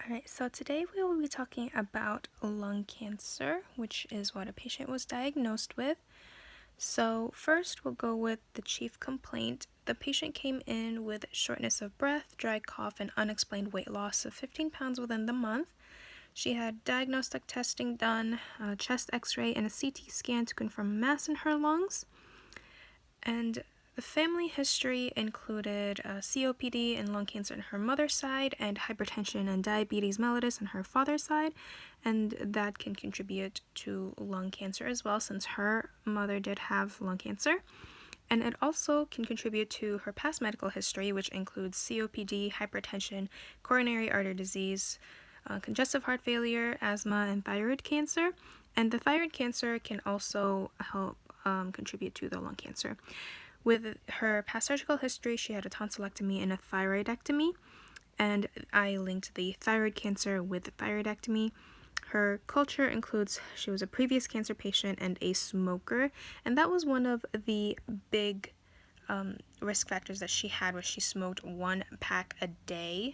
Alright, so today we will be talking about lung cancer, which is what a patient was diagnosed with. So, first we'll go with the chief complaint. The patient came in with shortness of breath, dry cough, and unexplained weight loss of 15 pounds within the month. She had diagnostic testing done, a chest x ray, and a CT scan to confirm mass in her lungs. And the family history included COPD and lung cancer on her mother's side, and hypertension and diabetes mellitus on her father's side, and that can contribute to lung cancer as well, since her mother did have lung cancer. And it also can contribute to her past medical history, which includes COPD, hypertension, coronary artery disease, congestive heart failure, asthma, and thyroid cancer. And the thyroid cancer can also help contribute to the lung cancer. With her past surgical history, she had a tonsillectomy and a thyroidectomy, and I linked the thyroid cancer with the thyroidectomy. Her culture includes she was a previous cancer patient and a smoker, and that was one of the big risk factors that she had, was she smoked 1 pack a day,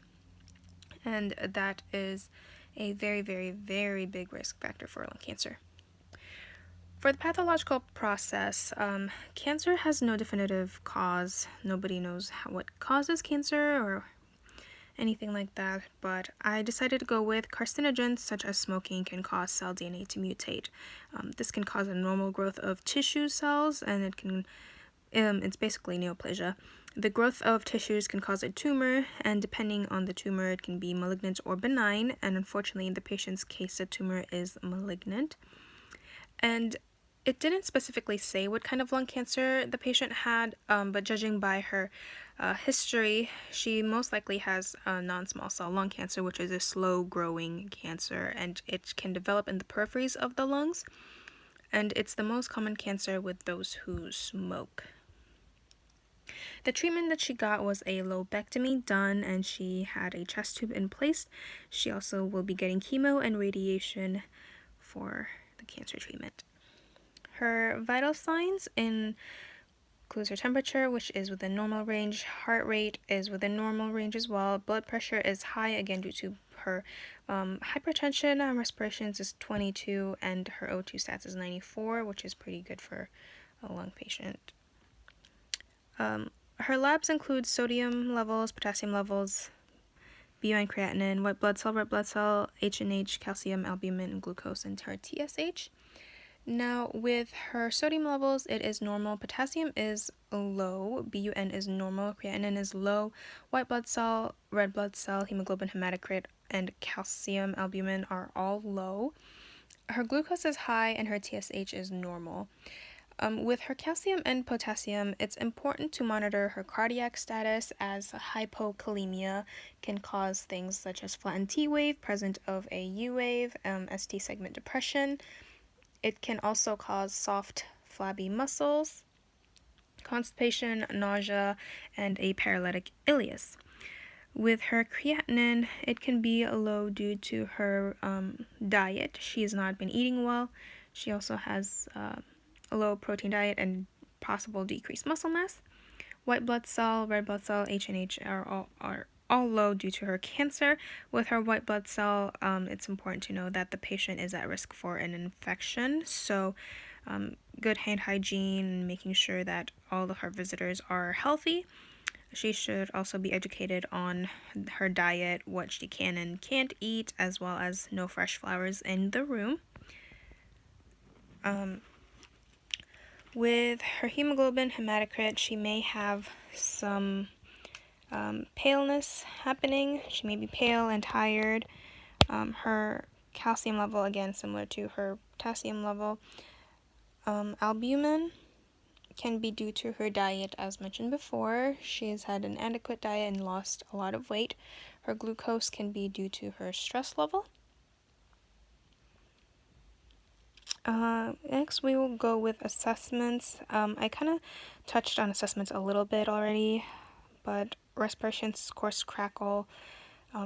and that is a very, very, very big risk factor for lung cancer. For the pathological process, cancer has no definitive cause. Nobody knows what causes cancer or anything like that, but I decided to go with carcinogens such as smoking can cause cell DNA to mutate. This can cause a normal growth of tissue cells, and it's basically neoplasia. The growth of tissues can cause a tumor, and depending on the tumor, it can be malignant or benign, and unfortunately in the patient's case, the tumor is malignant. And it didn't specifically say what kind of lung cancer the patient had, but judging by her history, she most likely has non-small cell lung cancer, which is a slow-growing cancer, and it can develop in the peripheries of the lungs, and it's the most common cancer with those who smoke. The treatment that she got was a lobectomy done, and she had a chest tube in place. She also will be getting chemo and radiation for the cancer treatment. Her vital signs includes her temperature, which is within normal range. Heart rate is within normal range as well. Blood pressure is high, again due to her hypertension. Respirations is 22, and her O2 stats is 94, which is pretty good for a lung patient. Her labs include sodium levels, potassium levels, BUN creatinine, white blood cell, red blood cell, H&H, calcium, albumin, and glucose, and her TSH. Now, with her sodium levels, it is normal. Potassium is low. BUN is normal. Creatinine is low. White blood cell, red blood cell, hemoglobin, hematocrit, and calcium, albumin are all low. Her glucose is high, and her TSH is normal. With her calcium and potassium, it's important to monitor her cardiac status, as hypokalemia can cause things such as flattened T wave, present of a U wave, ST segment depression. It can also cause soft, flabby muscles, constipation, nausea, and a paralytic ileus. With her creatinine, it can be low due to her diet. She has not been eating well. She also has a low protein diet and possible decreased muscle mass. White blood cell, red blood cell, H&H are all low due to her cancer. With her white blood cell, it's important to know that the patient is at risk for an infection, so good hand hygiene, making sure that all of her visitors are healthy. She should also be educated on her diet, what she can and can't eat, as well as no fresh flowers in the room. With her hemoglobin, hematocrit, she may have some paleness happening. She may be pale and tired. Her calcium level, again, similar to her potassium level. Albumin can be due to her diet, as mentioned before. She has had an adequate diet and lost a lot of weight. Her glucose can be due to her stress level. Next, we will go with assessments. I kind of touched on assessments a little bit already, but respiration, coarse crackle,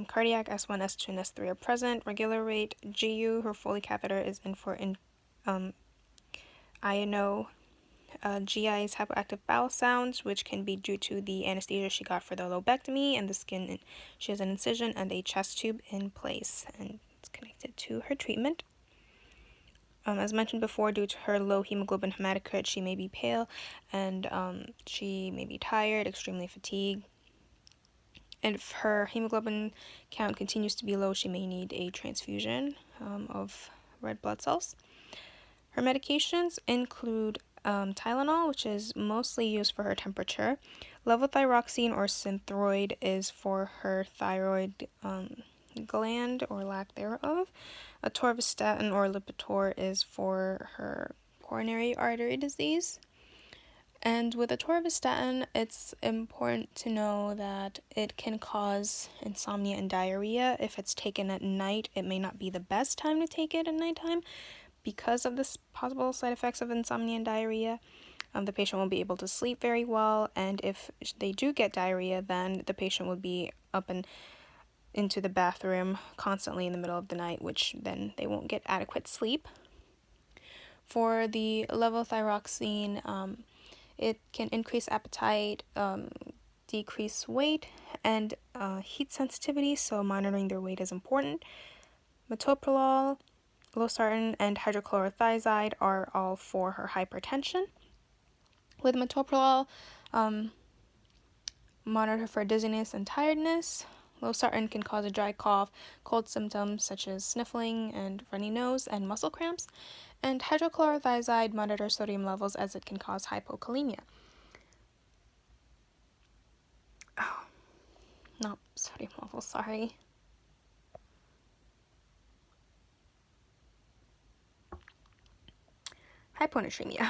cardiac S1, S2, and S3 are present. Regular rate, GU, her Foley catheter is in for INO, GI's hypoactive bowel sounds, which can be due to the anesthesia she got for the lobectomy and the skin. She has an incision and a chest tube in place, and it's connected to her treatment. As mentioned before, due to her low hemoglobin hematocrit, she may be pale and she may be tired, extremely fatigued. And if her hemoglobin count continues to be low, she may need a transfusion of red blood cells. Her medications include Tylenol, which is mostly used for her temperature. Levothyroxine or Synthroid is for her thyroid gland or lack thereof. Atorvastatin or Lipitor is for her coronary artery disease. And with atorvastatin, it's important to know that it can cause insomnia and diarrhea. If it's taken at night, it may not be the best time to take it at nighttime because of the possible side effects of insomnia and diarrhea. The patient won't be able to sleep very well, and if they do get diarrhea, then the patient will be up and into the bathroom constantly in the middle of the night, which then they won't get adequate sleep. For the levothyroxine, it can increase appetite, decrease weight, and heat sensitivity, so monitoring their weight is important. Metoprolol, losartan, and hydrochlorothiazide are all for her hypertension. With metoprolol, monitor for dizziness and tiredness. Losartan can cause a dry cough, cold symptoms such as sniffling and runny nose and muscle cramps. And hydrochlorothiazide monitors sodium levels as it can cause hypokalemia. Oh, not sodium levels, sorry. Hyponatremia.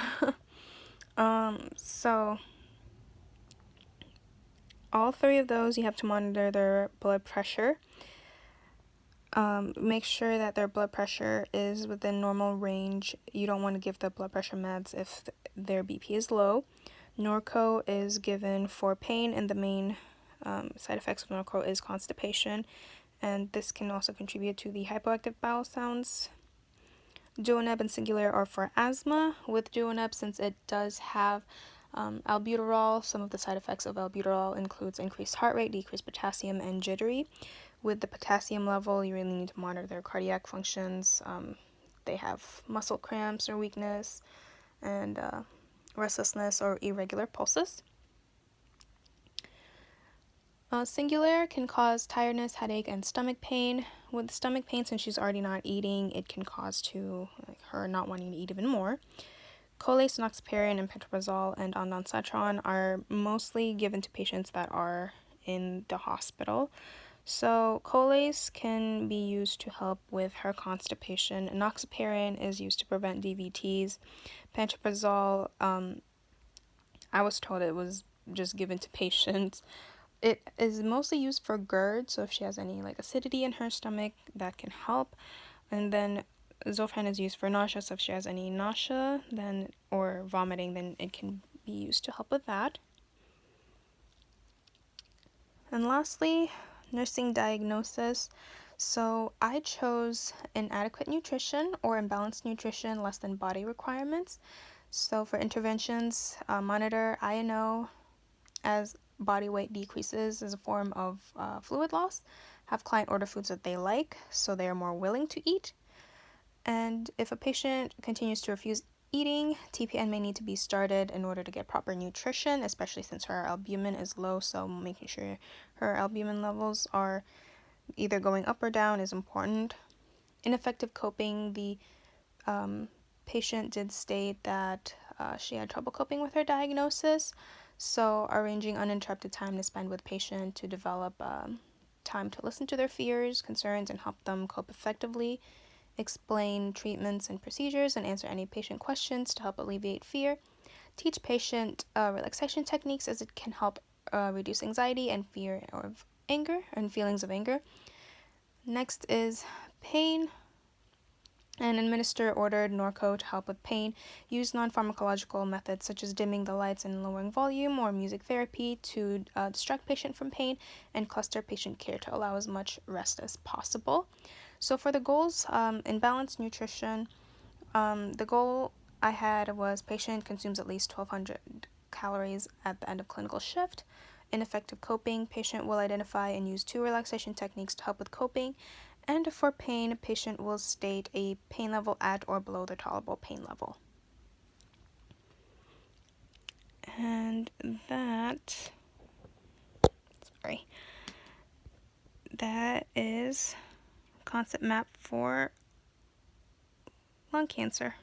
So all three of those, you have to monitor their blood pressure. Make sure that their blood pressure is within normal range. You don't want to give the blood pressure meds if their BP is low. Norco is given for pain, and the main side effects of Norco is constipation, and this can also contribute to the hypoactive bowel sounds. Duoneb and Singulair are for asthma. With Duoneb, since it does have albuterol, some of the side effects of albuterol includes increased heart rate, decreased potassium, and jittery. With the potassium level, you really need to monitor their cardiac functions. They have muscle cramps or weakness, and restlessness or irregular pulses. Singulair can cause tiredness, headache, and stomach pain. With stomach pain, since she's already not eating, it can cause her not wanting to eat even more. Colace, enoxaparin, and pantoprazole and ondansetron are mostly given to patients that are in the hospital. So Colace can be used to help with her constipation. Enoxaparin is used to prevent DVTs. Pantoprazole, I was told it was just given to patients. It is mostly used for GERD, so if she has any acidity in her stomach, that can help. And then Zofran is used for nausea, so if she has any nausea or vomiting, then it can be used to help with that. And lastly, nursing diagnosis. So I chose inadequate nutrition or imbalanced nutrition less than body requirements. So for interventions, monitor INO as body weight decreases as a form of fluid loss. Have client order foods that they like so they are more willing to eat. And if a patient continues to refuse eating, TPN may need to be started in order to get proper nutrition, especially since her albumin is low, so making sure her albumin levels are either going up or down is important. Ineffective coping, the patient did state that she had trouble coping with her diagnosis, so arranging uninterrupted time to spend with patient to develop time to listen to their fears, concerns, and help them cope effectively. Explain treatments and procedures and answer any patient questions to help alleviate fear. Teach patient relaxation techniques as it can help reduce anxiety and fear of anger and feelings of anger. Next is pain, and administer ordered Norco to help with pain. Use non-pharmacological methods such as dimming the lights and lowering volume or music therapy to distract patient from pain, and cluster patient care to allow as much rest as possible. So for the goals, in balanced nutrition, the goal I had was patient consumes at least 1,200 calories at the end of clinical shift. Ineffective coping, patient will identify and use 2 relaxation techniques to help with coping. And for pain, patient will state a pain level at or below the tolerable pain level. And that is concept map for lung cancer.